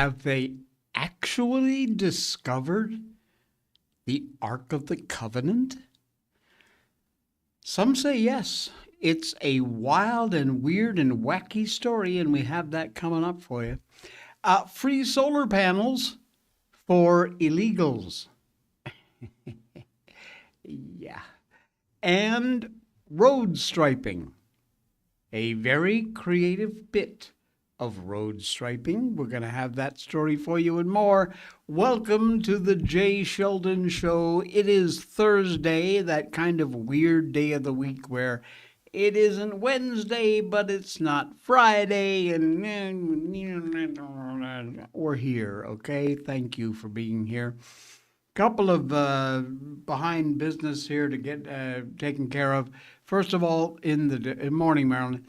Have they actually discovered the Ark of the Covenant? Some say yes. It's a wild and weird and wacky story, and we have that coming up for you. Free solar panels for illegals. Yeah. And road striping. A very creative bit of road striping. We're going to have that story for you and more. Welcome to the Jay Sheldon Show. It is Thursday, that kind of weird day of the week where it isn't Wednesday, but it's not Friday, and we're here, okay? Thank you for being here. Couple of behind business here to get taken care of. First of all, in morning, Maryland,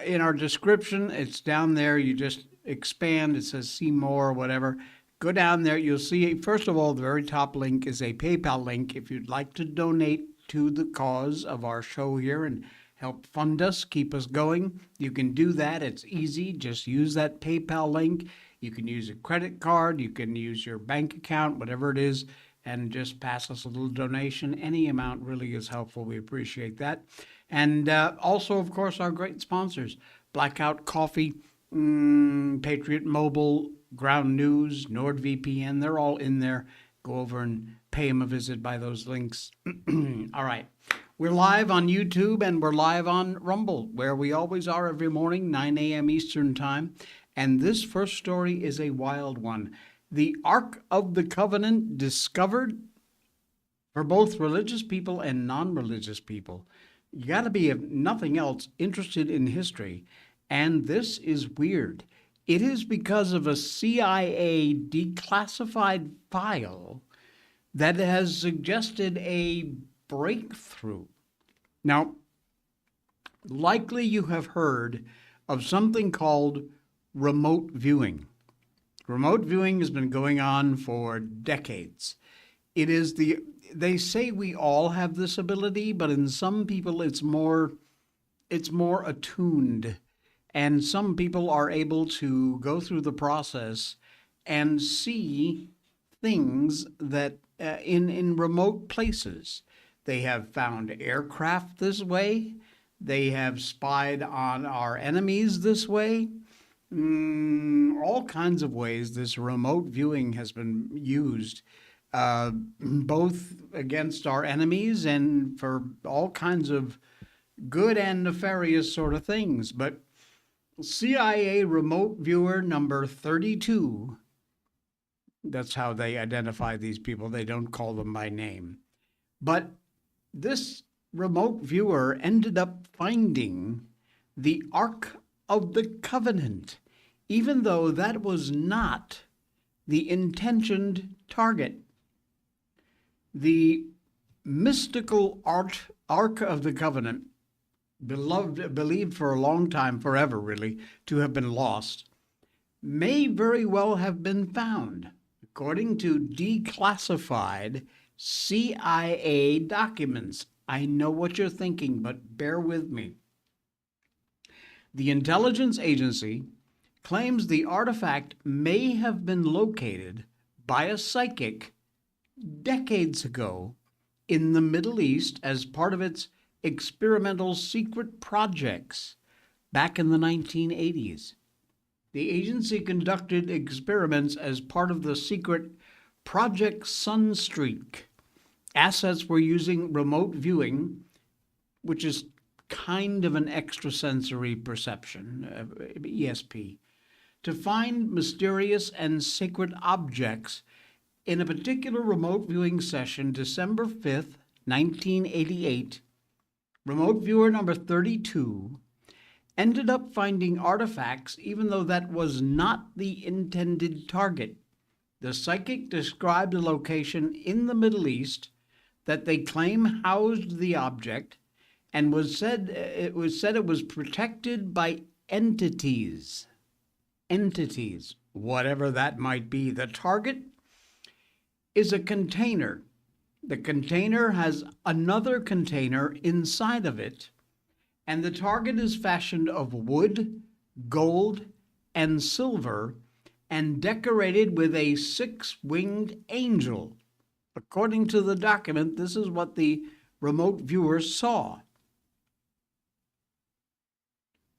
in our description, it's down there. You just expand. It says see more or whatever. Go down there. You'll see, first of all, the very top link is a PayPal link. If you'd like to donate to the cause of our show here and help fund us, keep us going, you can do that. It's easy. Just use that PayPal link. You can use a credit card. You can use your bank account, whatever it is, and just pass us a little donation. Any amount really is helpful. We appreciate that. And also, of course, our great sponsors, Blackout Coffee, Patriot Mobile, Ground News, NordVPN. They're all in there. Go over and pay them a visit by those links. All right. We're live on YouTube and we're live on Rumble, where we always are every morning, 9 a.m. Eastern Time. And this first story is a wild one. The Ark of the Covenant discovered for both religious people and non-religious people. You got to be, if nothing else, interested in history. And this is weird. It is because of a CIA declassified file that has suggested a breakthrough. Now, likely you have heard of something called remote viewing. Remote viewing has been going on for decades. It is they say we all have this ability, but in some people it's more attuned. And some people are able to go through the process and see things that in remote places. They have found aircraft this way. They have spied on our enemies this way. All kinds of ways this remote viewing has been used, both against our enemies and for all kinds of good and nefarious sort of things. But CIA remote viewer number 32, that's how they identify these people. They don't call them by name. But this remote viewer ended up finding the Ark of the Covenant, even though that was not the intentioned target. The mystical Ark of the Covenant, believed for a long time, forever really, to have been lost, may very well have been found, according to declassified CIA documents. I know what you're thinking, but bear with me. The intelligence agency claims the artifact may have been located by a psychic decades ago in the Middle East as part of its experimental secret projects back in the 1980s. The agency conducted experiments as part of the secret Project Sunstreak. Assets were using remote viewing, which is kind of an extrasensory perception, ESP, to find mysterious and sacred objects in a particular remote viewing session, December 5th, 1988. Remote viewer number 32 ended up finding artifacts even though that was not the intended target. The psychic described a location in the Middle East that they claim housed the object, and it was protected by entities, whatever that might be. The target is a container. The container has another container inside of it, and the target is fashioned of wood, gold, and silver, and decorated with a six-winged angel. According to the document, this is what the remote viewer saw.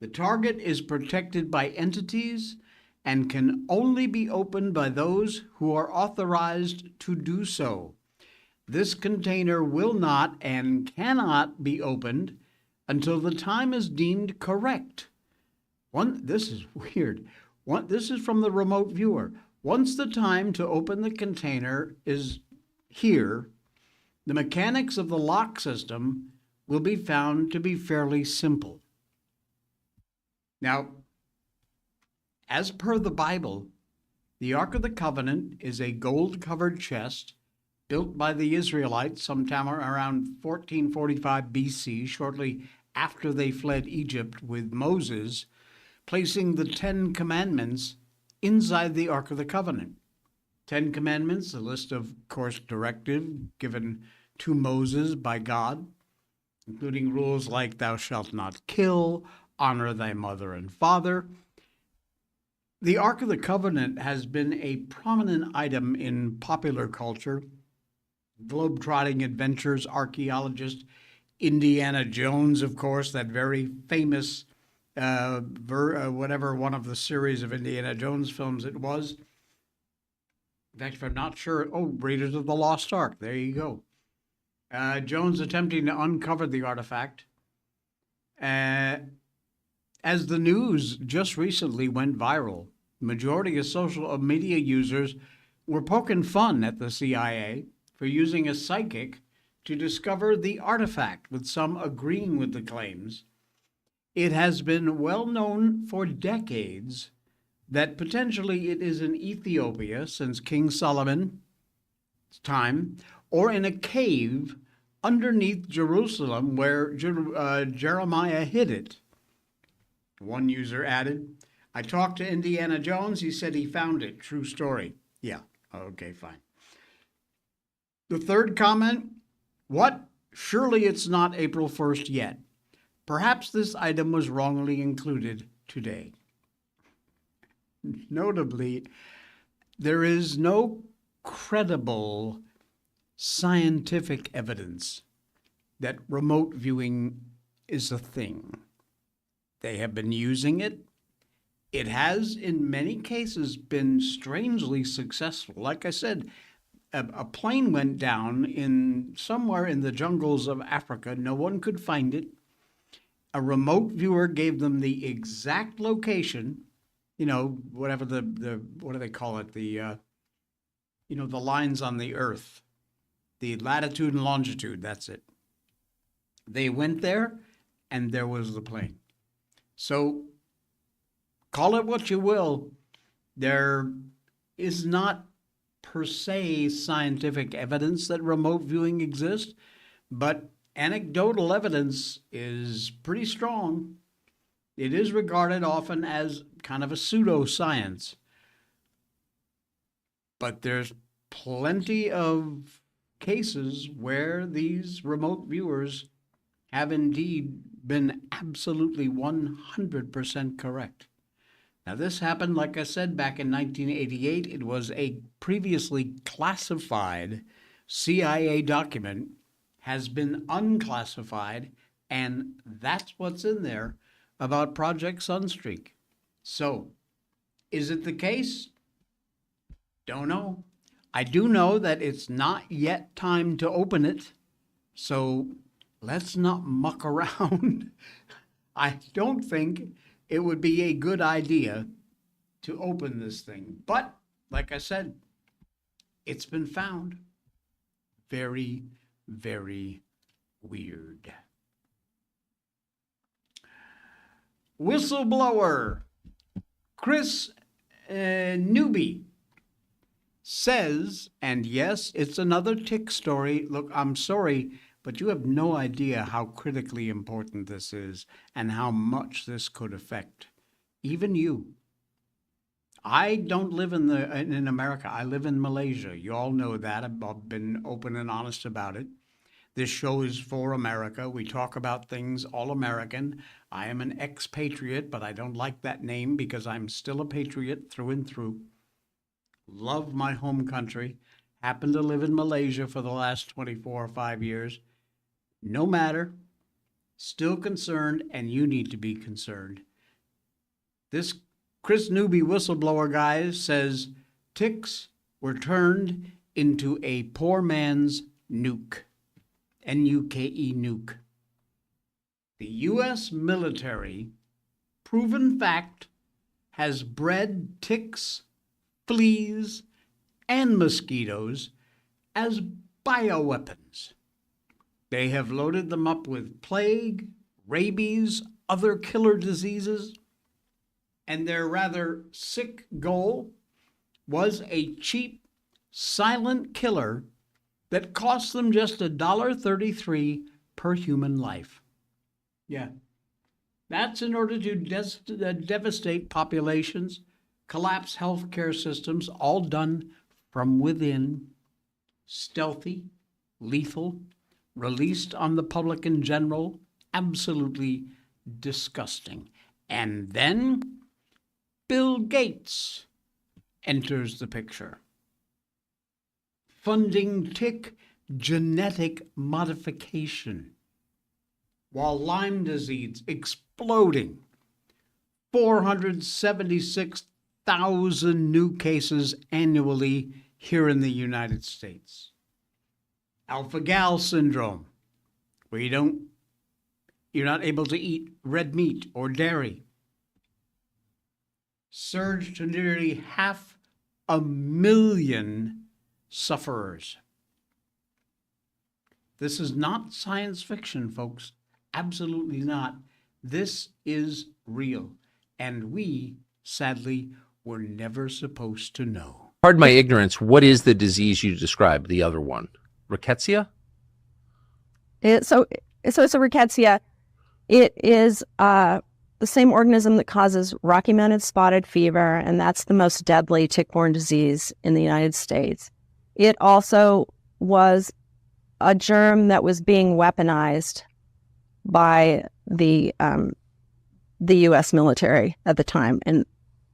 The target is protected by entities and can only be opened by those who are authorized to do so. This container will not and cannot be opened until the time is deemed correct. This is weird. This is from the remote viewer. Once the time to open the container is here, the mechanics of the lock system will be found to be fairly simple. Now, as per the Bible, the Ark of the Covenant is a gold-covered chest built by the Israelites sometime around 1445 BC, shortly after they fled Egypt with Moses, placing the Ten Commandments inside the Ark of the Covenant. Ten Commandments, a list of course directive given to Moses by God, including rules like thou shalt not kill, honor thy mother and father. The Ark of the Covenant has been a prominent item in popular culture. Globe-trotting adventures, archaeologist Indiana Jones, of course, that very famous whatever one of the series of Indiana Jones films it was. In fact, if I'm not sure, Raiders of the Lost Ark, there you go. Jones attempting to uncover the artifact. As the news just recently went viral, the majority of social media users were poking fun at the CIA for using a psychic to discover the artifact, with some agreeing with the claims. It has been well known for decades that potentially it is in Ethiopia since King Solomon's time, or in a cave underneath Jerusalem where Jeremiah hid it. One user added, I talked to Indiana Jones. He said he found it. True story. Yeah. Okay, fine. The third comment, what? Surely it's not April 1st yet. Perhaps this item was wrongly included today. Notably, there is no credible scientific evidence that remote viewing is a thing. They have been using it. It has, in many cases, been strangely successful. Like I said, a plane went down somewhere in the jungles of Africa. No one could find it. A remote viewer gave them the exact location, whatever what do they call it? The lines on the earth, the latitude and longitude, that's it. They went there and there was the plane. So call it what you will. There is not per se scientific evidence that remote viewing exists, but anecdotal evidence is pretty strong. It is regarded often as kind of a pseudoscience. But there's plenty of cases where these remote viewers have indeed been absolutely 100% correct. Now, this happened, like I said, back in 1988. It was a previously classified CIA document, has been unclassified, and that's what's in there about Project Sunstreak. So, is it the case? Don't know. I do know that it's not yet time to open it, so let's not muck around. I don't think it would be a good idea to open this thing. But, like I said, it's been found. Very, very weird. Whistleblower Chris Newby says, and yes, it's another tick story. Look, I'm sorry, but you have no idea how critically important this is and how much this could affect even you. I don't live in America. I live in Malaysia. You all know that. I've been open and honest about it. This show is for America. We talk about things all American. I am an expatriate, but I don't like that name because I'm still a patriot through and through. love my home country, happen to live in Malaysia for the last 24 or 5 years. No matter, still concerned, and you need to be concerned. This Chris Newby whistleblower guy says ticks were turned into a poor man's nuke. N-U-K-E, nuke. The U.S. military, proven fact, has bred ticks, fleas, and mosquitoes as bioweapons. They have loaded them up with plague, rabies, other killer diseases, and their rather sick goal was a cheap, silent killer that cost them just $1.33 per human life. Yeah. That's in order to devastate populations, collapse healthcare systems, all done from within, stealthy, lethal, released on the public in general, absolutely disgusting. And then Bill Gates enters the picture, funding tick genetic modification, while Lyme disease exploding, 476,000 new cases annually here in the United States. Alpha-gal syndrome, where you're not able to eat red meat or dairy, surged to nearly 500,000 sufferers. This is not science fiction, folks. Absolutely not. This is real. And we, sadly, were never supposed to know. Pardon my ignorance. What is the disease you described, the other one? Rickettsia? So it's a rickettsia. It is the same organism that causes Rocky Mountain spotted fever, and that's the most deadly tick-borne disease in the United States. It also was a germ that was being weaponized by the U.S. military at the time,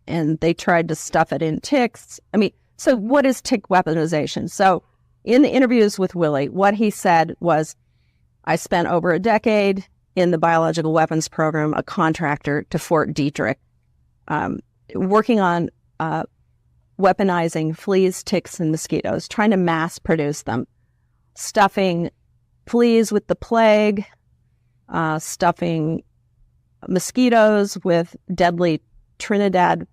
and they tried to stuff it in ticks. I mean, so what is tick weaponization? So in the interviews with Willie, what he said was, I spent over a decade in the biological weapons program, a contractor to Fort Detrick, working on weaponizing fleas, ticks, and mosquitoes, trying to mass produce them, stuffing fleas with the plague, stuffing mosquitoes with deadly Trinidad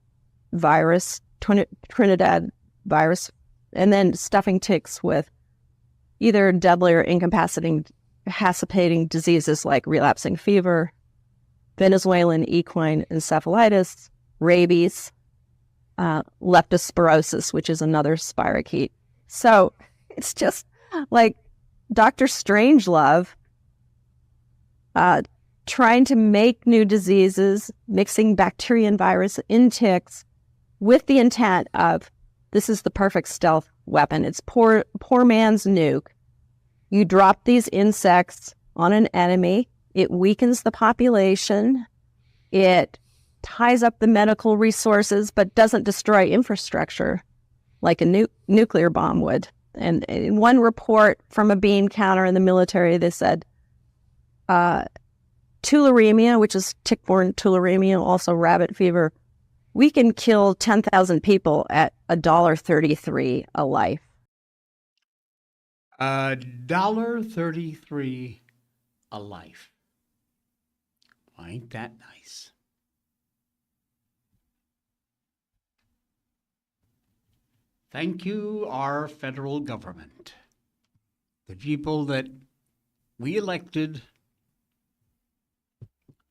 virus, and then stuffing ticks with either deadly or incapacitating diseases like relapsing fever, Venezuelan equine encephalitis, rabies, leptospirosis, which is another spirochete. So it's just like Dr. Strangelove trying to make new diseases, mixing bacteria and virus in ticks with the intent of, this is the perfect stealth weapon. It's poor man's nuke. You drop these insects on an enemy. It weakens the population. It ties up the medical resources, but doesn't destroy infrastructure like a nuclear bomb would. And in one report from a bean counter in the military, they said, tularemia, which is tick-borne tularemia, also rabbit fever, we can kill 10,000 people at $1.33 a life. $1.33 a life. Ain't that nice? Thank you, our federal government, the people that we elected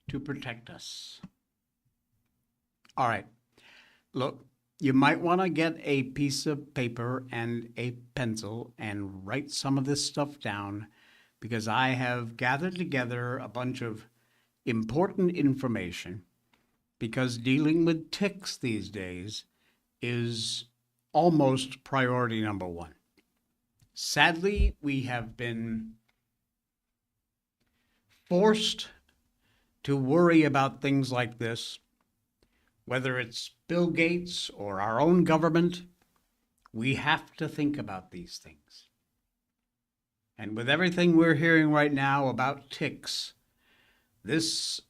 to protect us. All right, look, you might want to get a piece of paper and a pencil and write some of this stuff down, because I have gathered together a bunch of important information, because dealing with ticks these days is almost priority number one. Sadly, we have been forced to worry about things like this, whether it's Bill Gates or our own government, We have to think about these things. And with everything we're hearing right now about ticks, this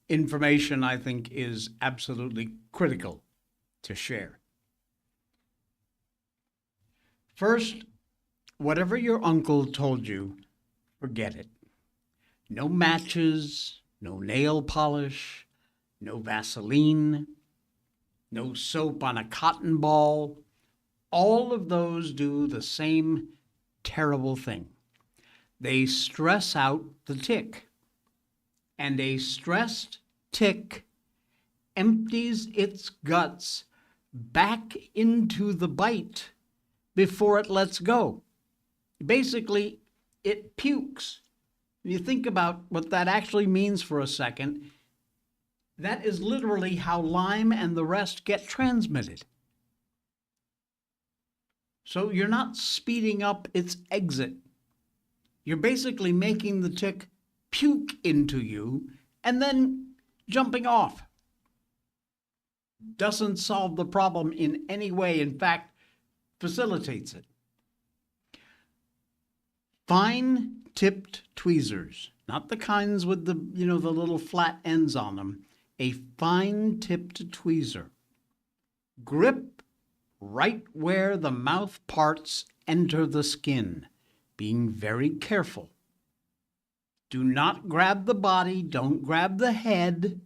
information, I think, is absolutely critical to share. First, whatever your uncle told you, forget it. No matches, no nail polish, no Vaseline, no soap on a cotton ball. All of those do the same terrible thing. They stress out the tick. And a stressed tick empties its guts back into the bite before it lets go. Basically, it pukes. When you think about what that actually means for a second, that is literally how Lyme and the rest get transmitted. So you're not speeding up its exit. You're basically making the tick puke into you and then jumping off. Doesn't solve the problem in any way. In fact, facilitates it. Fine-tipped tweezers, not the kinds with the little flat ends on them. A fine-tipped tweezer. Grip right where the mouth parts enter the skin, being very careful. Do not grab the body, don't grab the head.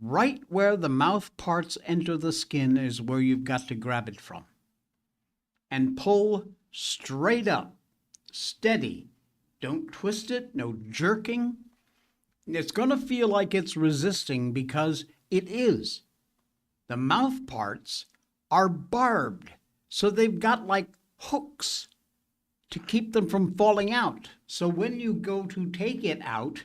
Right where the mouth parts enter the skin is where you've got to grab it from. And pull straight up, steady. Don't twist it, no jerking. It's going to feel like it's resisting because it is. The mouth parts are barbed, so they've got like hooks to keep them from falling out. So when you go to take it out,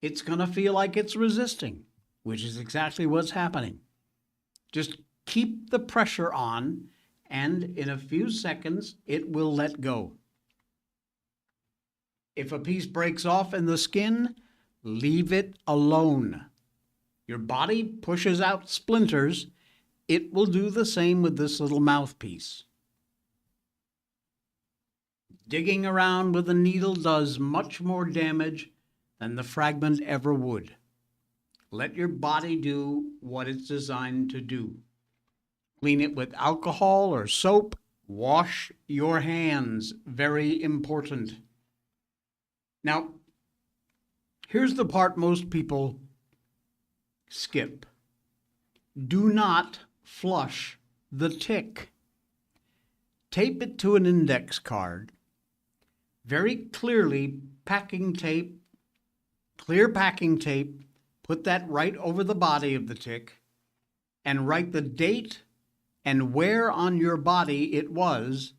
it's going to feel like it's resisting, which is exactly what's happening. Just keep the pressure on, and in a few seconds, it will let go. If a piece breaks off in the skin, leave it alone. Your body pushes out splinters. It will do the same with this little mouthpiece. Digging around with a needle does much more damage than the fragment ever would. Let your body do what it's designed to do. Clean it with alcohol or soap. Wash your hands. Very important. Now, here's the part most people skip. Do not flush the tick. Tape it to an index card. Very clearly, packing tape, clear packing tape, put that right over the body of the tick and write the date and where on your body it was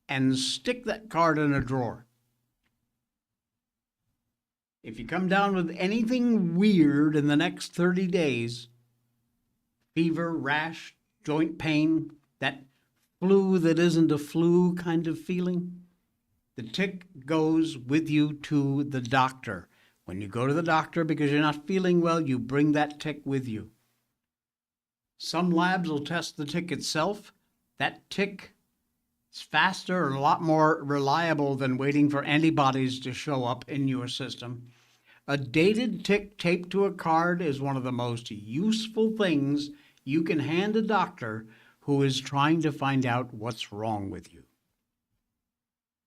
and stick that card in a drawer. If you come down with anything weird in the next 30 days, fever, rash, joint pain, that flu that isn't a flu kind of feeling, the tick goes with you to the doctor. When you go to the doctor because you're not feeling well, you bring that tick with you. Some labs will test the tick itself. That tick is faster and a lot more reliable than waiting for antibodies to show up in your system. A dated tick taped to a card is one of the most useful things you can hand a doctor who is trying to find out what's wrong with you.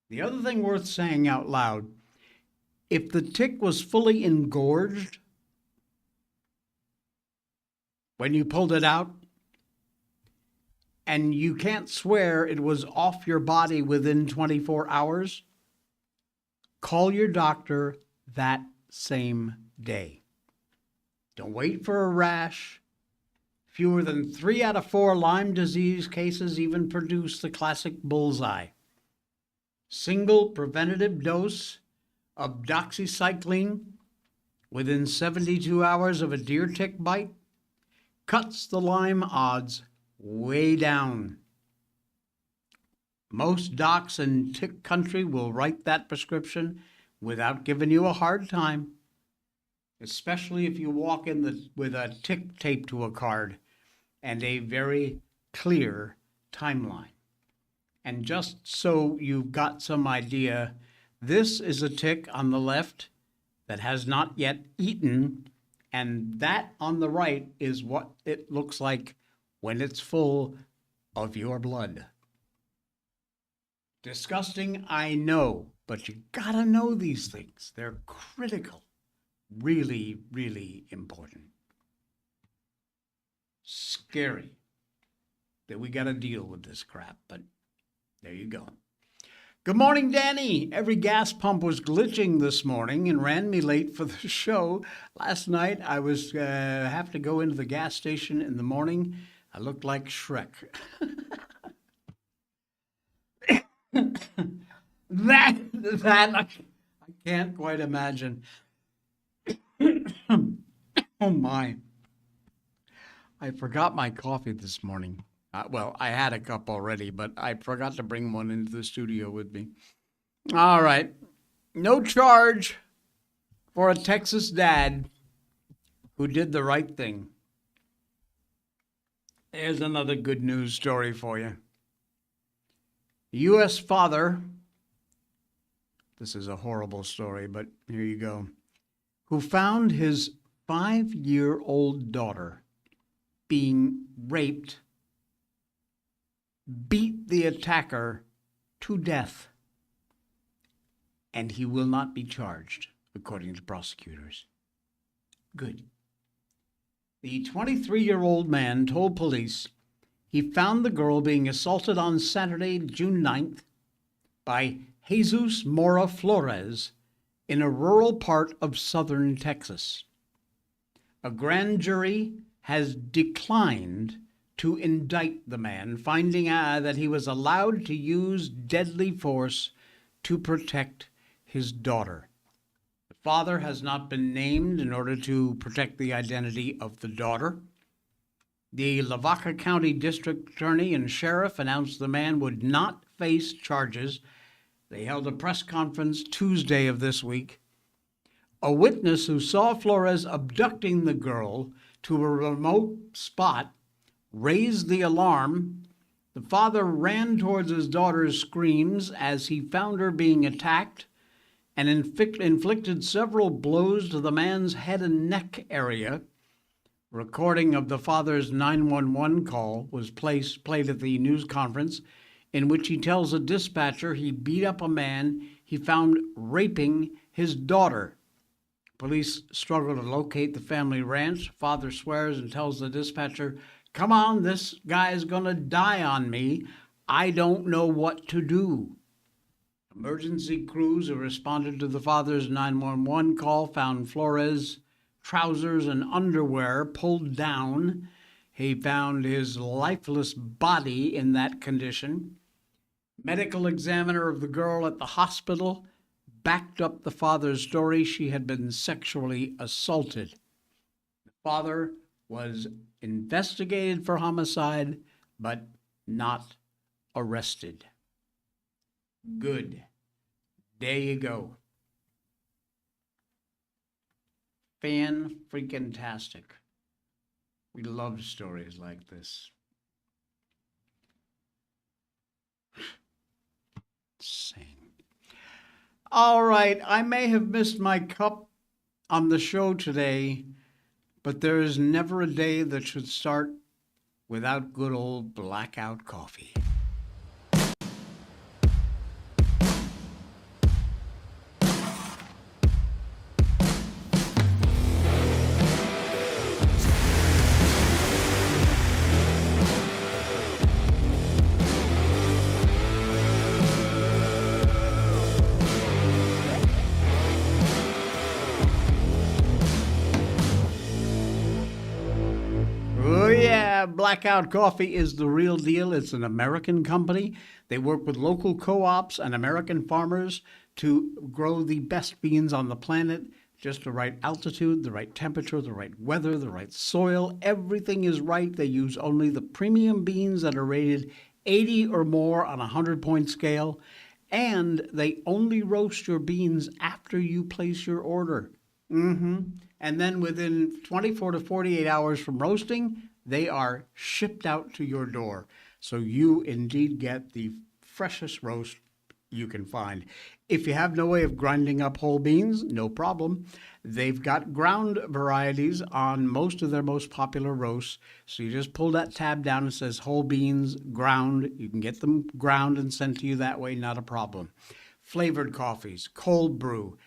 The other thing worth saying out loud, if the tick was fully engorged when you pulled it out, and you can't swear it was off your body within 24 hours, call your doctor that same day. Don't wait for a rash. Fewer than 3 out of 4 Lyme disease cases even produce the classic bullseye. Single preventative dose of doxycycline within 72 hours of a deer tick bite cuts the Lyme odds way down. Most docs in tick country will write that prescription without giving you a hard time, especially if you walk in with a tick taped to a card and a very clear timeline. And just so you've got some idea, this is a tick on the left that has not yet eaten, and that on the right is what it looks like when it's full of your blood. Disgusting, I know, but you gotta know these things. They're critical. Really, really important. Scary that we gotta deal with this crap, but there you go. Good morning, Danny. Every gas pump was glitching this morning and ran me late for the show. Last night I was have to go into the gas station in the morning. I looked like Shrek. that I can't quite imagine. Oh my. I forgot my coffee this morning. Well, I had a cup already, but I forgot to bring one into the studio with me. All right. No charge for a Texas dad who did the right thing. Here's another good news story for you. A U.S. father, this is a horrible story, but here you go, who found his 5-year-old daughter being raped, beat the attacker to death, and he will not be charged, according to prosecutors. Good. The 23-year-old man told police he found the girl being assaulted on Saturday, June 9th, by Jesus Mora Flores in a rural part of southern Texas. A grand jury has declined to indict the man, finding that he was allowed to use deadly force to protect his daughter. The father has not been named in order to protect the identity of the daughter. The Lavaca County District Attorney and Sheriff announced the man would not face charges. They held a press conference Tuesday of this week. A witness who saw Flores abducting the girl to a remote spot raised the alarm. The father ran towards his daughter's screams as he found her being attacked and inflicted several blows to the man's head and neck area. Recording of the father's 911 call was played at the news conference, in which he tells a dispatcher he beat up a man he found raping his daughter. Police struggle to locate the family ranch. Father swears and tells the dispatcher, "Come on, this guy's gonna die on me. I don't know what to do." Emergency crews who responded to the father's 911 call found Flores' trousers and underwear pulled down. He found his lifeless body in that condition. Medical examiner of the girl at the hospital backed up the father's story. She had been sexually assaulted. The father was investigated for homicide, but not arrested. Good. There you go. Fan-freaking-tastic. We love stories like this. Insane. All right, I may have missed my cup on the show today, but there is never a day that should start without good old Blackout coffee. Blackout Coffee is the real deal. It's an American company. They work with local co-ops and American farmers to grow the best beans on the planet. Just the right altitude, the right temperature, the right weather, the right soil. Everything is right. They use only the premium beans that are rated 80 or more on a 100-point scale. And they only roast your beans after you place your order. And then within 24 to 48 hours from roasting, they are shipped out to your door. So you indeed get the freshest roast you can find. If you have no way of grinding up whole beans, no problem. They've got ground varieties on most of their most popular roasts. So you just pull that tab down and it says whole beans ground. You can get them ground and sent to you that way, not a problem. Flavored coffees, cold brew,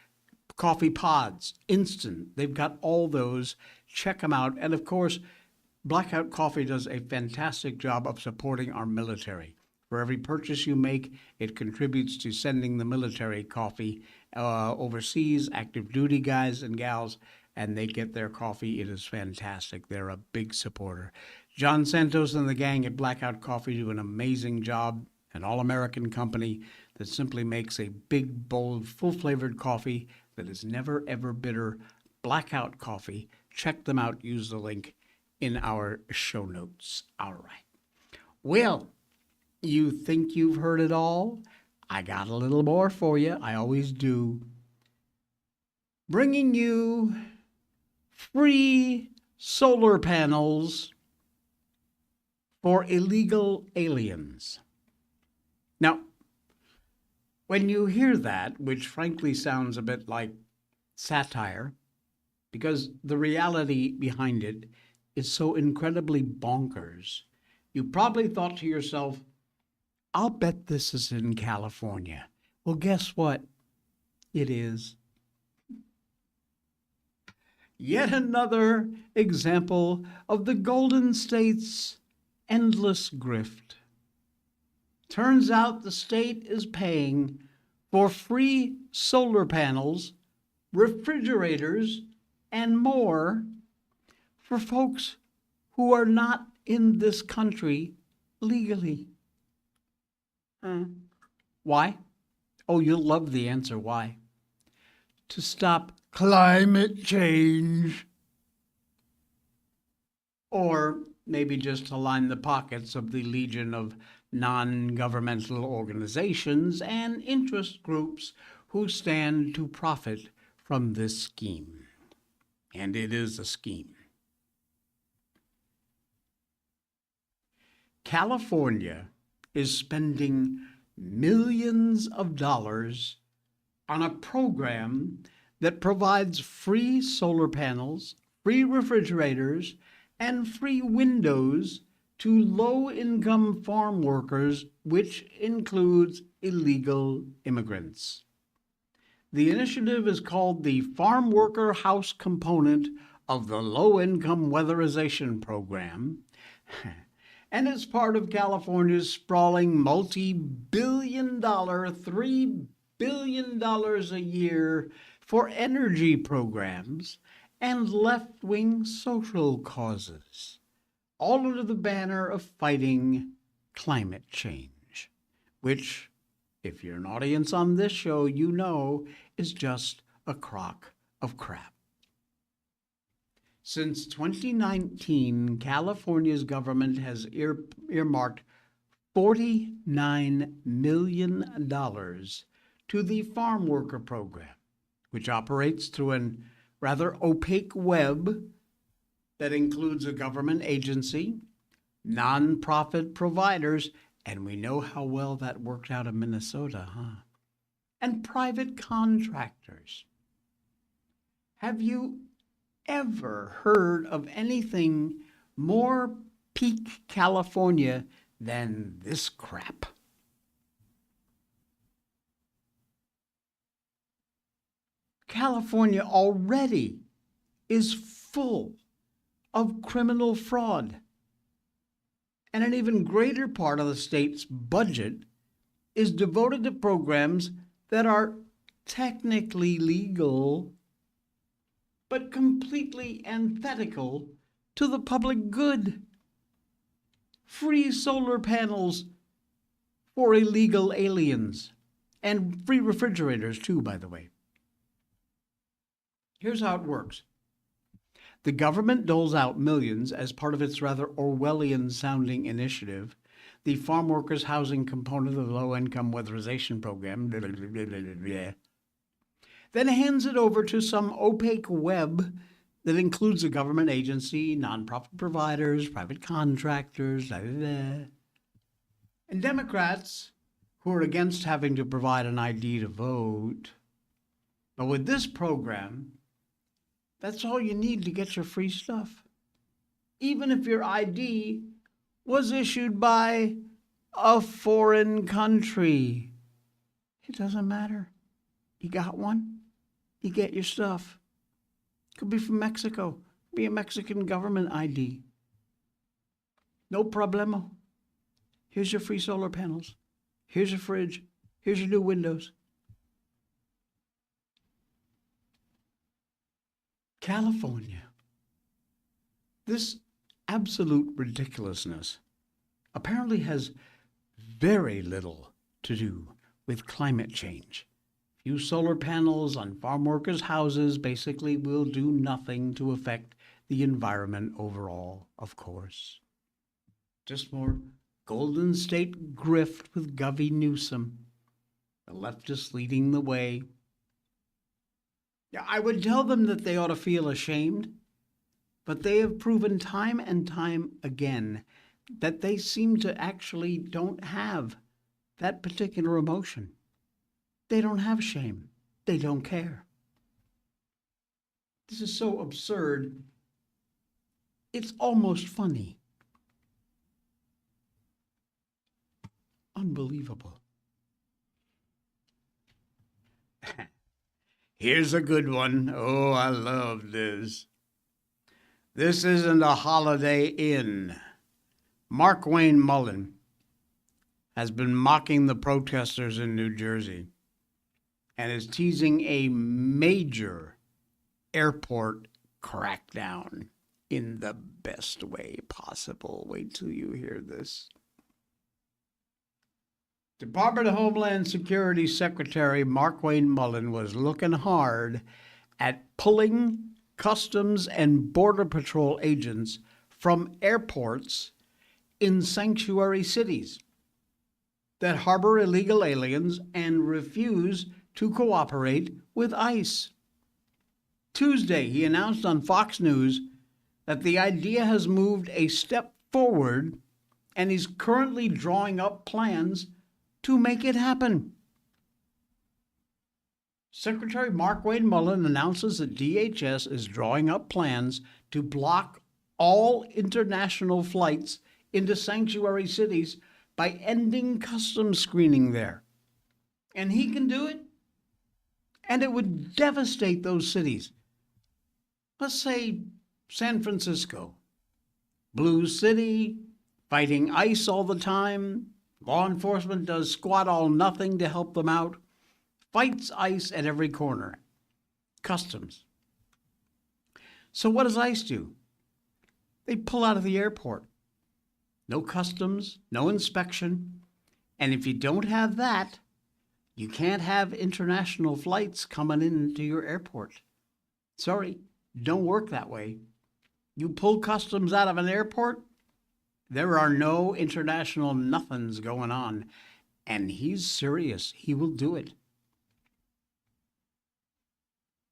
coffee pods, instant. They've got all those. Check them out. And of course, Blackout Coffee does a fantastic job of supporting our military. For every purchase you make, it contributes to sending the military coffee overseas, active duty guys and gals, and they get their coffee. It is fantastic. They're a big supporter. John Santos and the gang at Blackout Coffee do an amazing job, an all-American company that simply makes a big, bold, full-flavored coffee that is never, ever bitter. Blackout Coffee. Check them out. Use the link in our show notes. All right. Well, you think you've heard it all? I got a little more for you. I always do. Bringing you free solar panels for illegal aliens. Now, when you hear that, which frankly sounds a bit like satire, because the reality behind it is so incredibly bonkers, you probably thought to yourself, I'll bet this is in California. Well, guess what? It is. Yet another example of the Golden State's endless grift. Turns out the state is paying for free solar panels, refrigerators, and more for folks who are not in this country legally. Why? Oh, you'll love the answer. Why? To stop climate change. Or maybe just to line the pockets of the legion of non-governmental organizations and interest groups who stand to profit from this scheme. And it is a scheme. California is spending millions of dollars on a program that provides free solar panels, free refrigerators, and free windows to low-income farm workers, which includes illegal immigrants. The initiative is called the Farm Worker House component of the Low-Income Weatherization Program, and it's part of California's sprawling multi-billion-dollar, $3 billion a year for energy programs and left-wing social causes, all under the banner of fighting climate change, which, if you're an audience on this show, you know is just a crock of crap. Since 2019, California's government has earmarked $49 million to the Farm Worker Program, which operates through an rather opaque web that includes a government agency, nonprofit providers, and we know how well that worked out in Minnesota, and private contractors. Have you ever heard of anything more peak California than this crap? California already is full of criminal fraud. And an even greater part of the state's budget is devoted to programs that are technically legal, but completely antithetical to the public good. Free solar panels for illegal aliens, and free refrigerators too, by the way. Here's how it works. The government doles out millions as part of its rather Orwellian-sounding initiative, the Farm Workers Housing component of the Low-Income Weatherization Program, then hands it over to some opaque web that includes a government agency, nonprofit providers, private contractors, And Democrats who are against having to provide an ID to vote, but with this program, that's all you need to get your free stuff. Even if your ID was issued by a foreign country, it doesn't matter. You got one, you get your stuff. Could be from Mexico, be a Mexican government ID. No problemo. Here's your free solar panels. Here's your fridge. Here's your new windows. California. This absolute ridiculousness apparently has very little to do with climate change. Few solar panels on farm workers' houses basically will do nothing to affect the environment overall, of course. Just more Golden State grift with Govey Newsom, the leftists leading the way. Yeah, I would tell them that they ought to feel ashamed, but they have proven time and time again that they seem to actually don't have that particular emotion. They don't have shame. They don't care. This is so absurd. It's almost funny. Unbelievable. Here's a good one. Oh, I love this. This isn't a Holiday Inn. Mark Wayne Mullen has been mocking the protesters in New Jersey and is teasing a major airport crackdown in the best way possible. Wait till you hear this. Department of Homeland Security Secretary Mark Wayne Mullen was looking hard at pulling Customs and Border Patrol agents from airports in sanctuary cities that harbor illegal aliens and refuse to cooperate with ICE. Tuesday, he announced on Fox News that the idea has moved a step forward and he's currently drawing up plans to make it happen. Secretary Mark Wayne Mullen announces that DHS is drawing up plans to block all international flights into sanctuary cities by ending customs screening there. And he can do it, and it would devastate those cities. Let's say San Francisco, blue city, fighting ICE all the time. Law enforcement does squat all nothing to help them out. Fights ICE at every corner. Customs. So what does ICE do? They pull out of the airport. No customs, no inspection. And if you don't have that, you can't have international flights coming into your airport. Sorry, don't work that way. You pull customs out of an airport, there are no international nothings going on. And he's serious. He will do it.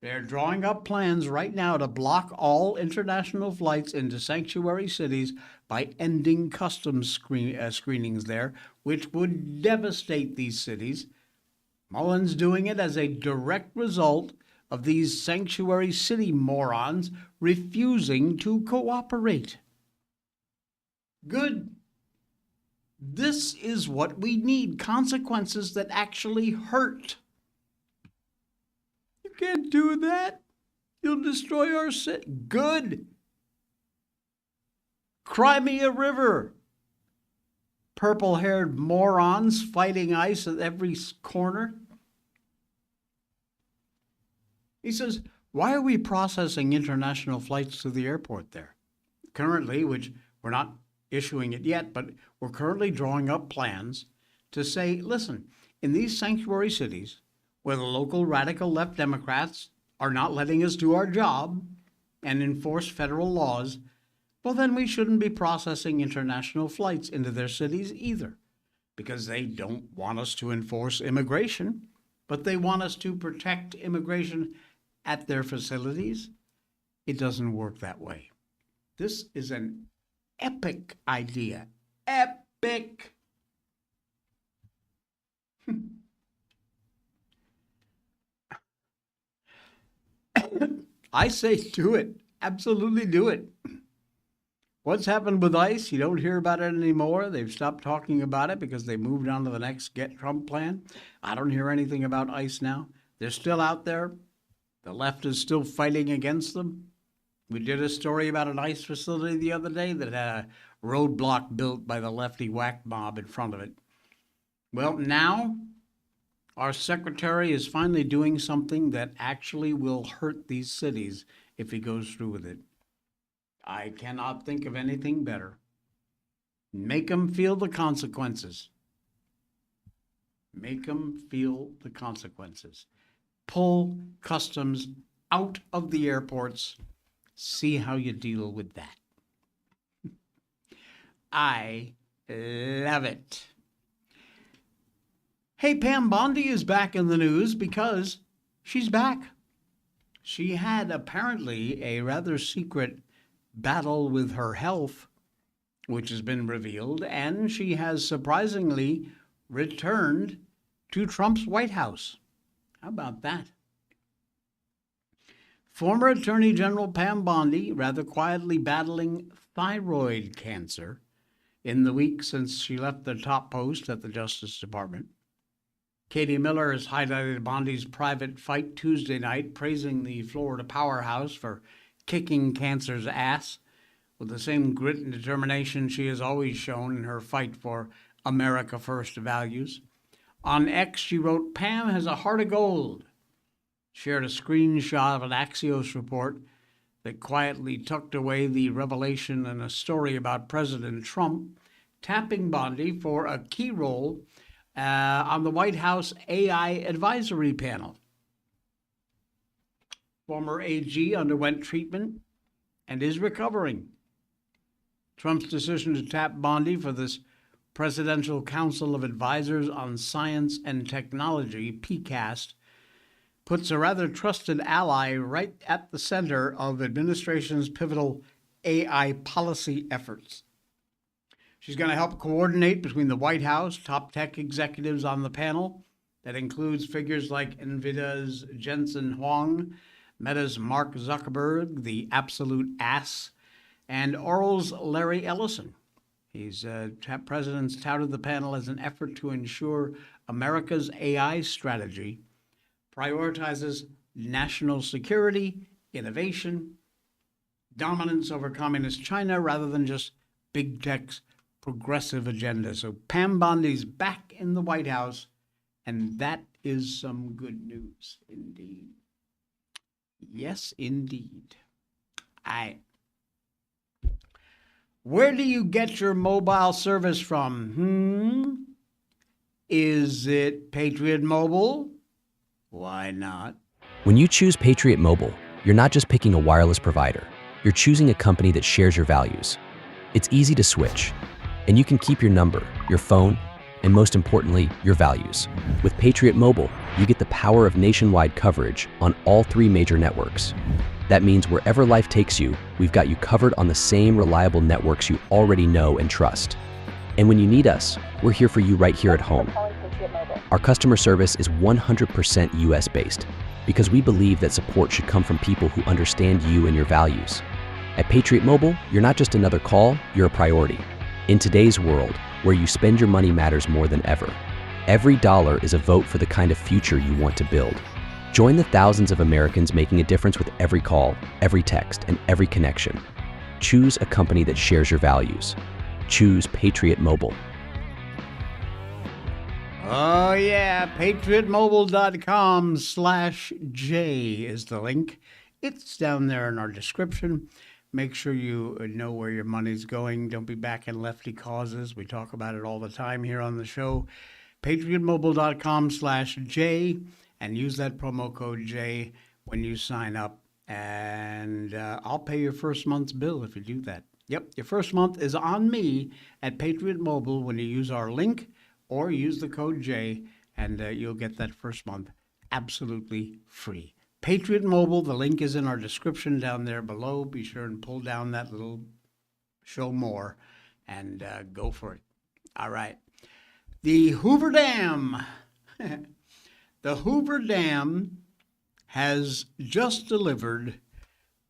They're drawing up plans right now to block all international flights into sanctuary cities by ending customs screenings there, which would devastate these cities. Mullen's doing it as a direct result of these sanctuary city morons refusing to cooperate. Good. This is what we need, consequences that actually hurt. You can't do that. You'll destroy our city. Good. Crimea River. Purple-haired morons fighting ICE at every corner. He says, why are we processing international flights to the airport there? Currently, which we're not issuing it yet, but we're currently drawing up plans to say, listen, in these sanctuary cities where the local radical left Democrats are not letting us do our job and enforce federal laws, well, then we shouldn't be processing international flights into their cities either, because they don't want us to enforce immigration, but they want us to protect immigration at their facilities. It doesn't work that way. This is an epic idea. Epic. I say do it. Absolutely do it. What's happened with ICE? You don't hear about it anymore. They've stopped talking about it because they moved on to the next Get Trump plan. I don't hear anything about ICE now. They're still out there. The left is still fighting against them. We did a story about an ICE facility the other day that had a roadblock built by the lefty whack mob in front of it. Well, now our secretary is finally doing something that actually will hurt these cities if he goes through with it. I cannot think of anything better. Make them feel the consequences. Make them feel the consequences. Pull customs out of the airports. See how you deal with that. I love it. Hey, Pam Bondi is back in the news because she's back. She had apparently a rather secret battle with her health, which has been revealed, and she has surprisingly returned to Trump's White House. How about that? Former Attorney General Pam Bondi, rather quietly battling thyroid cancer in the week since she left the top post at the Justice Department. Katie Miller has highlighted Bondi's private fight Tuesday night, praising the Florida powerhouse for kicking cancer's ass with the same grit and determination she has always shown in her fight for America First values. On X, she wrote, "Pam has a heart of gold." Shared a screenshot of an Axios report that quietly tucked away the revelation in a story about President Trump tapping Bondi for a key role on the White House AI advisory panel. Former AG underwent treatment and is recovering. Trump's decision to tap Bondi for this Presidential Council of Advisors on Science and Technology, PCAST, puts a rather trusted ally right at the center of administration's pivotal AI policy efforts. She's going to help coordinate between the White House, top tech executives on the panel. That includes figures like NVIDIA's Jensen Huang, Meta's Mark Zuckerberg, the absolute ass, and Oral's Larry Ellison. He's president's touted the panel as an effort to ensure America's AI strategy prioritizes national security, innovation, dominance over communist China, rather than just big tech's progressive agenda. So Pam Bondi's back in the White House, and that is some good news indeed. Yes, indeed. Where do you get your mobile service from? Is it Patriot Mobile? Why not? When you choose Patriot Mobile, you're not just picking a wireless provider. You're choosing a company that shares your values. It's easy to switch, and you can keep your number, your phone, and most importantly, your values. With Patriot Mobile, you get the power of nationwide coverage on all 3 major networks. That means wherever life takes you, we've got you covered on the same reliable networks you already know and trust. And when you need us, we're here for you right here at home. Our customer service is 100% US-based because we believe that support should come from people who understand you and your values. At Patriot Mobile, you're not just another call, you're a priority. In today's world, where you spend your money matters more than ever, every dollar is a vote for the kind of future you want to build. Join the thousands of Americans making a difference with every call, every text, and every connection. Choose a company that shares your values. Choose Patriot Mobile. Oh yeah, patriotmobile.com/J is the link. It's down there in our description. Make sure you know where your money's going. Don't be backing lefty causes. We talk about it all the time here on the show. patriotmobile.com/J, and use that promo code J when you sign up. And I'll pay your first month's bill if you do that. Yep, your first month is on me at Patriot Mobile when you use our link or use the code J, and you'll get that first month absolutely free. Patriot Mobile, the link is in our description down there below. Be sure and pull down that little show more and go for it. All right. The Hoover Dam The Hoover Dam has just delivered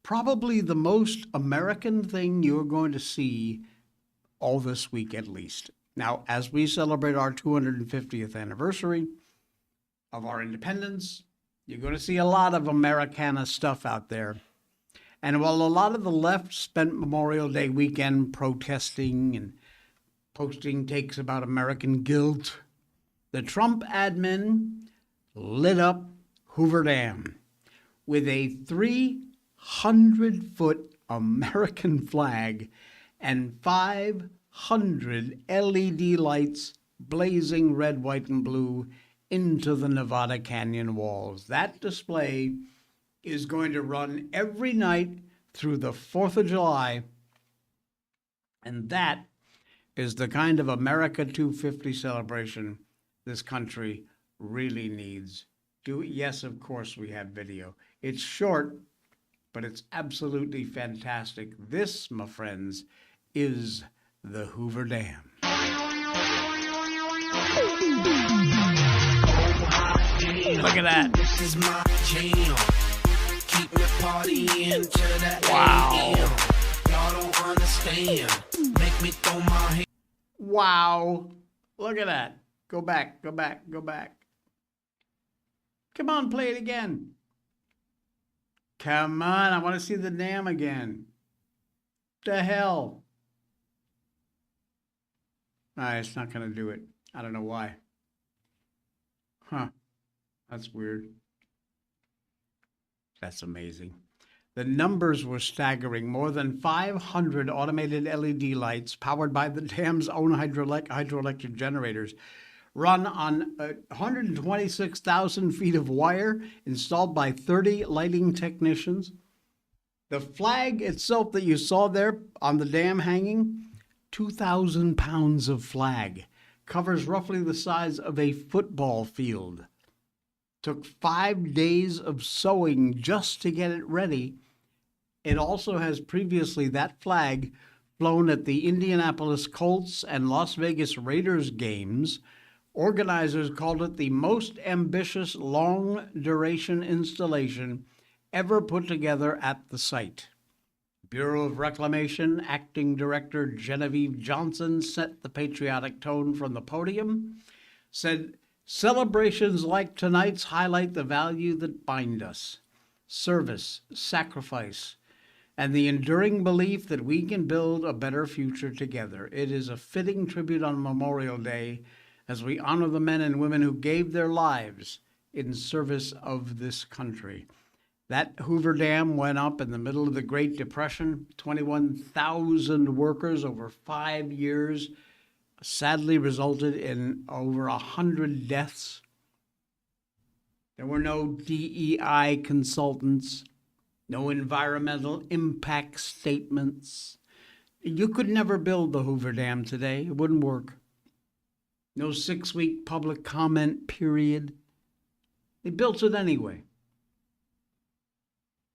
probably the most American thing you're going to see all this week at least. Now, as we celebrate our 250th anniversary of our independence, you're going to see a lot of Americana stuff out there. And while a lot of the left spent Memorial Day weekend protesting and posting takes about American guilt, the Trump admin lit up Hoover Dam with a 300-foot American flag and 500 LED lights blazing red, white, and blue into the Nevada Canyon walls. That display is going to run every night through the 4th of July, and that is the kind of America 250 celebration this country really needs. Yes, of course, we have video. It's short, but it's absolutely fantastic. This, my friends, is the Hoover Dam. Look at that. This is my jam. Keep me partying to that Wow. AM. Y'all don't understand. Make me throw my hands. Wow. Look at that. Go back, go back, go back. Come on, play it again. Come on, I want to see the dam again. The hell? It's not going to do it. I don't know why. Huh. That's weird. That's amazing. The numbers were staggering. More than 500 automated LED lights powered by the dam's own hydroelectric generators run on 126,000 feet of wire installed by 30 lighting technicians. The flag itself that you saw there on the dam hanging, 2,000 pounds of flag, covers roughly the size of a football field. Took 5 days of sewing just to get it ready. It also has previously, that flag, flown at the Indianapolis Colts and Las Vegas Raiders games. Organizers called it the most ambitious long-duration installation ever put together at the site. Bureau of Reclamation Acting Director Genevieve Johnson set the patriotic tone from the podium, said, "Celebrations like tonight's highlight the value that bind us, service, sacrifice, and the enduring belief that we can build a better future together. It is a fitting tribute on Memorial Day as we honor the men and women who gave their lives in service of this country." That Hoover Dam went up in the middle of the Great Depression, 21,000 workers over 5 years, sadly resulted in over 100 deaths. There were no DEI consultants, no environmental impact statements. You could never build the Hoover Dam today. It wouldn't work. No 6-week public comment period. They built it anyway.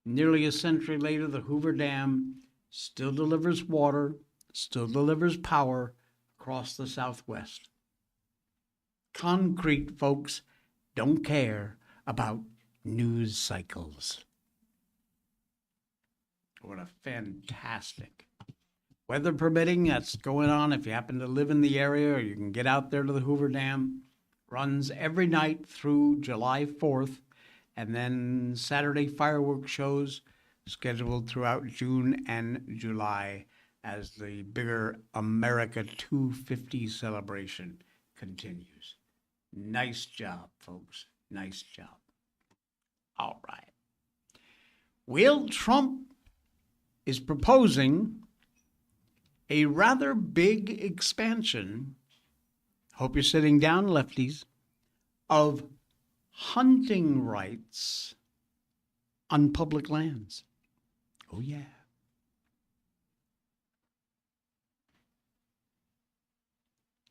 Nearly a century later, the Hoover Dam still delivers water, still delivers power across the Southwest. Concrete folks don't care about news cycles. What a fantastic, weather permitting, that's going on. If you happen to live in the area, or you can get out there to the Hoover Dam, runs every night through July 4th, and then Saturday fireworks shows scheduled throughout June and July as the bigger America 250 celebration continues. Nice job, folks. Nice job. All right. Well, Trump is proposing a rather big expansion, hope you're sitting down, lefties, of hunting rights on public lands. Oh, yeah.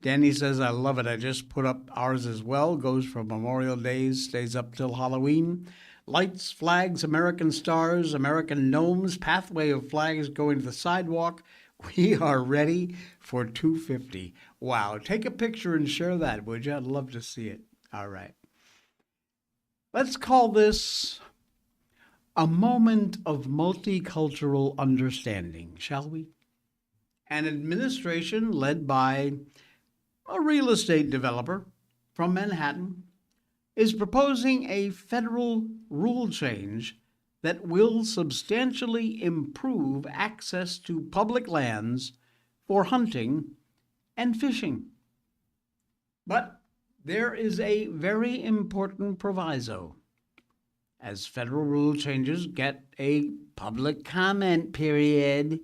Danny says, I love it. I just put up ours as well. Goes from Memorial Days, stays up till Halloween. Lights, flags, American stars, American gnomes, pathway of flags going to the sidewalk. We are ready for 250. Wow. Take a picture and share that, would you? I'd love to see it. All right. Let's call this a moment of multicultural understanding, shall we? An administration led by a real estate developer from Manhattan is proposing a federal rule change that will substantially improve access to public lands for hunting and fishing. But there is a very important proviso. As federal rule changes get a public comment period,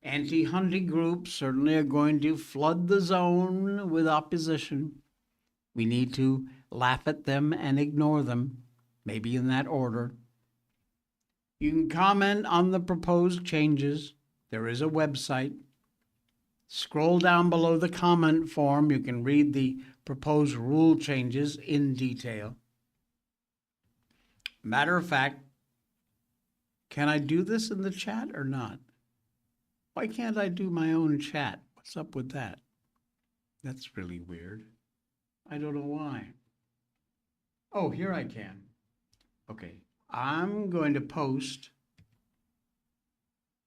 anti-hunting groups certainly are going to flood the zone with opposition. We need to laugh at them and ignore them, maybe in that order. You can comment on the proposed changes. There is a website. Scroll down below the comment form. You can read the proposed rule changes in detail. Matter of fact, can I do this in the chat or not? Why can't I do my own chat? What's up with that? That's really weird. I don't know why. Oh, here I can. Okay, I'm going to post.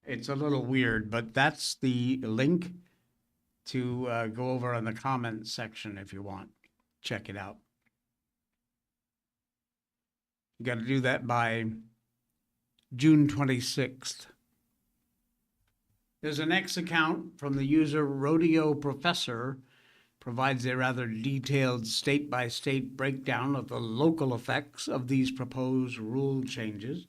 It's a little weird, but that's the link to go over on the comment section if you want. Check it out. You got to do that by June 26th. There's an X account from the user Rodeo Professor, provides a rather detailed state-by-state breakdown of the local effects of these proposed rule changes,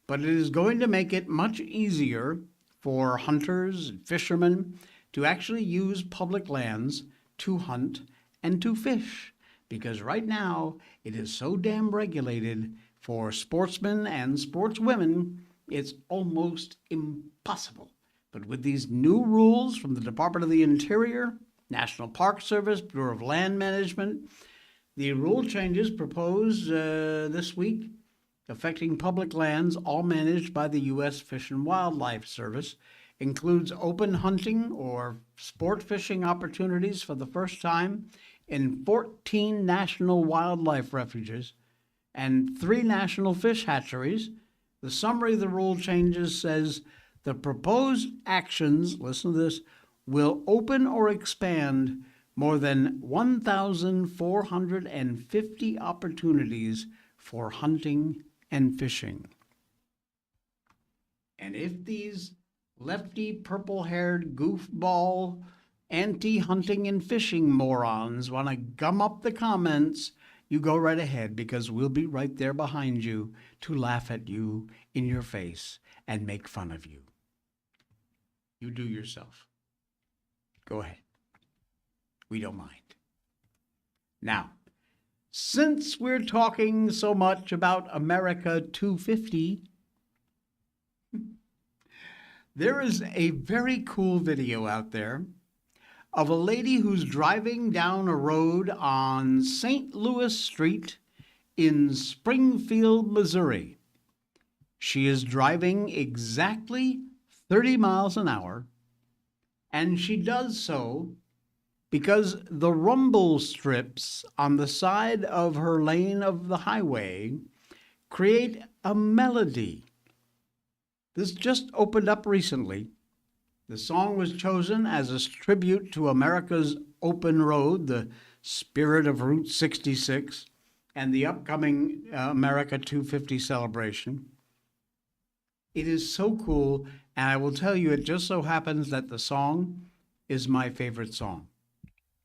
but it is going to make it much easier for hunters and fishermen to actually use public lands to hunt and to fish, because right now it is so damn regulated for sportsmen and sportswomen, it's almost impossible. But with these new rules from the Department of the Interior, National Park Service, Bureau of Land Management, the rule changes proposed this week affecting public lands all managed by the U.S. Fish and Wildlife Service includes open hunting or sport fishing opportunities for the first time in 14 national wildlife refuges and 3 national fish hatcheries. The summary of the rule changes says the proposed actions, listen to this, will open or expand more than 1,450 opportunities for hunting and fishing. And if these lefty, purple-haired, goofball, anti-hunting and fishing morons want to gum up the comments, you go right ahead, because we'll be right there behind you to laugh at you in your face and make fun of you. You do yourself. Go ahead. We don't mind. Now, since we're talking so much about America 250, there is a very cool video out there of a lady who's driving down a road on St. Louis Street in Springfield, Missouri. She is driving exactly 30 miles an hour, and she does so because the rumble strips on the side of her lane of the highway create a melody. This just opened up recently. The song was chosen as a tribute to America's open road, the spirit of Route 66, and the upcoming America 250 celebration. It is so cool, and I will tell you, it just so happens that the song is my favorite song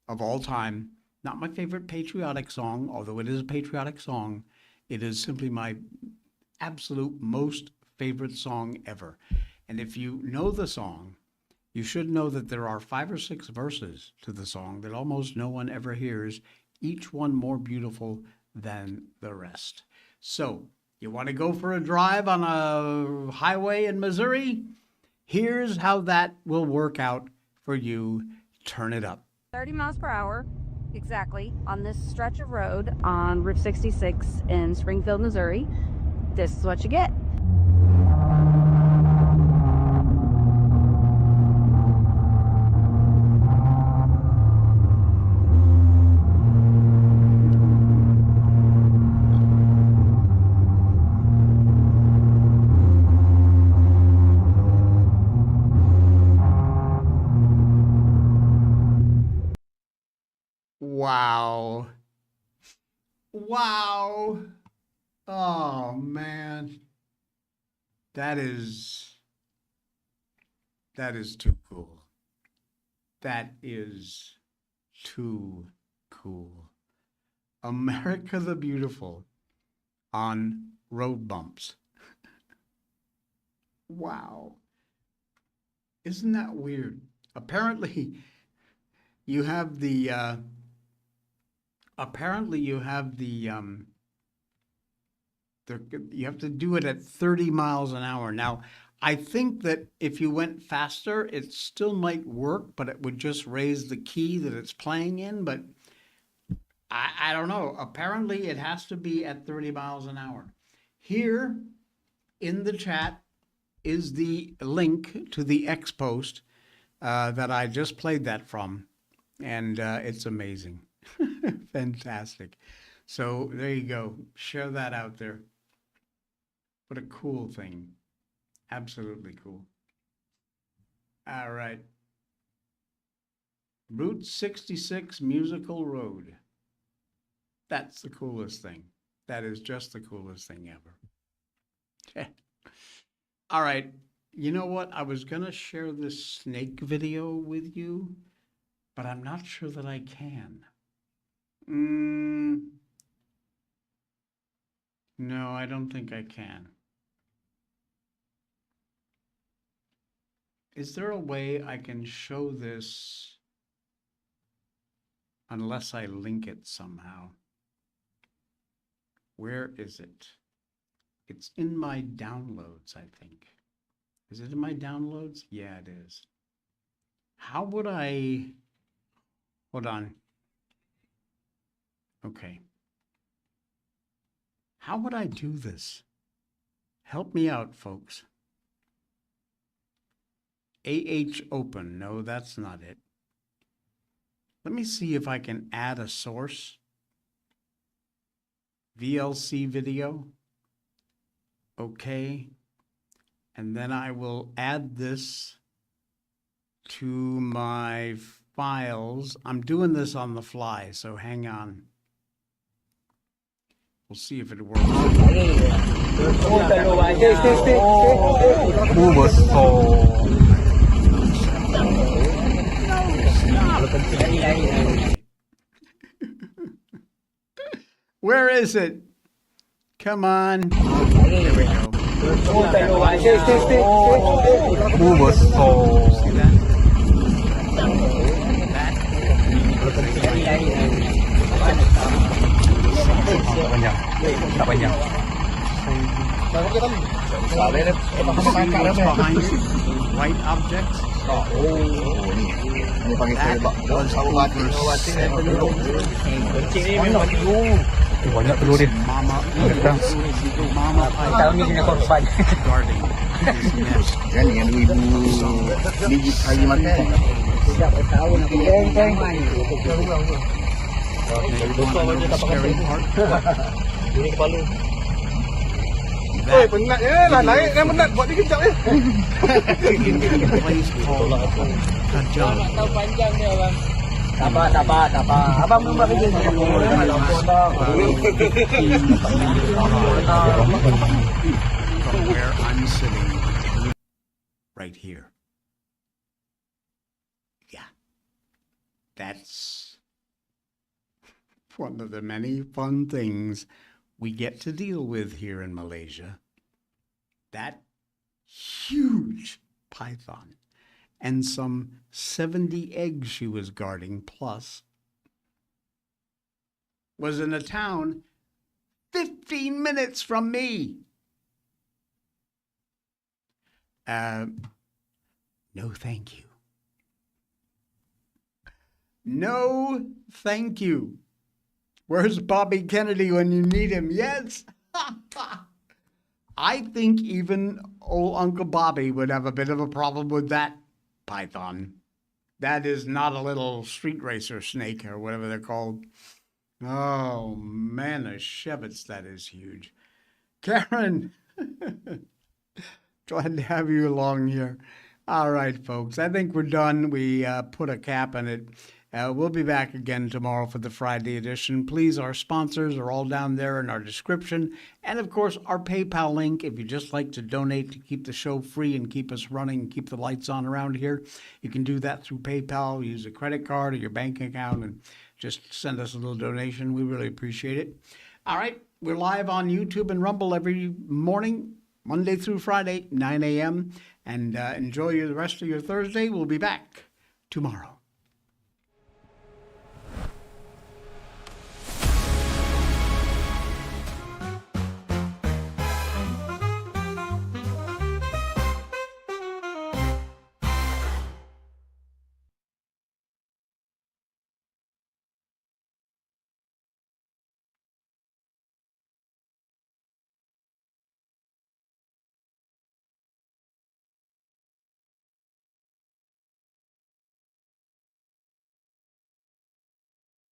of all time. Not my favorite patriotic song, although it is a patriotic song. It is simply my absolute most favorite song ever. And if you know the song, you should know that there are 5 or 6 verses to the song that almost no one ever hears, each one more beautiful than the rest. So, you want to go for a drive on a highway in Missouri? Here's how that will work out for you. Turn it up. 30 miles per hour, exactly, on this stretch of road on Route 66 in Springfield, Missouri. This is what you get. Wow. Oh, man. That is too cool. That is too cool. America the Beautiful on road bumps. Wow. Isn't that weird? Apparently you have the you have to do it at 30 miles an hour. Now, I think that if you went faster, it still might work, but it would just raise the key that it's playing in. But I don't know. Apparently, it has to be at 30 miles an hour. Here in the chat is the link to the X post that I just played that from. And it's amazing. Fantastic. So there you go. Share that out there. What a cool thing. Absolutely cool. All right. Route 66 Musical Road. That's the coolest thing. That is just the coolest thing ever. All right. You know what? I was going to share this snake video with you, but I'm not sure that I can. No, I don't think I can. Is there a way I can show this unless I link it somehow? Where is it? It's in my downloads, I think. Is it in my downloads? Yeah, it is. How would I... Hold on. Okay. How would I do this? Help me out, folks. AH Open. No, that's not it. Let me see if I can add a source. VLC video. Okay. And then I will add this to my files. I'm doing this on the fly, so hang on. We'll see if it works. Where is it? Come on. There we go. See that? Behind it, white objects. That was over 7 Mama guarding his nest. Scary part. That place called from where I'm sitting right here. Yeah, that's one of the many fun things we get to deal with here in Malaysia. That huge python and some 70 eggs she was guarding plus was in a town 15 minutes from me. No, thank you. No, thank you. Where's Bobby Kennedy when you need him? Yes. I think even old Uncle Bobby would have a bit of a problem with that python. That is not a little street racer snake or whatever they're called. Oh, man, a Shevitz, that is huge. Karen, glad to have you along here. All right, folks, I think we're done. We put a cap on it. We'll be back again tomorrow for the Friday edition. Please, our sponsors are all down there in our description. And of course, our PayPal link, if you just like to donate to keep the show free and keep us running and keep the lights on around here, you can do that through PayPal. Use a credit card or your bank account and just send us a little donation. We really appreciate it. All right, we're live on YouTube and Rumble every morning, Monday through Friday, 9 a.m. And enjoy the rest of your Thursday. We'll be back tomorrow.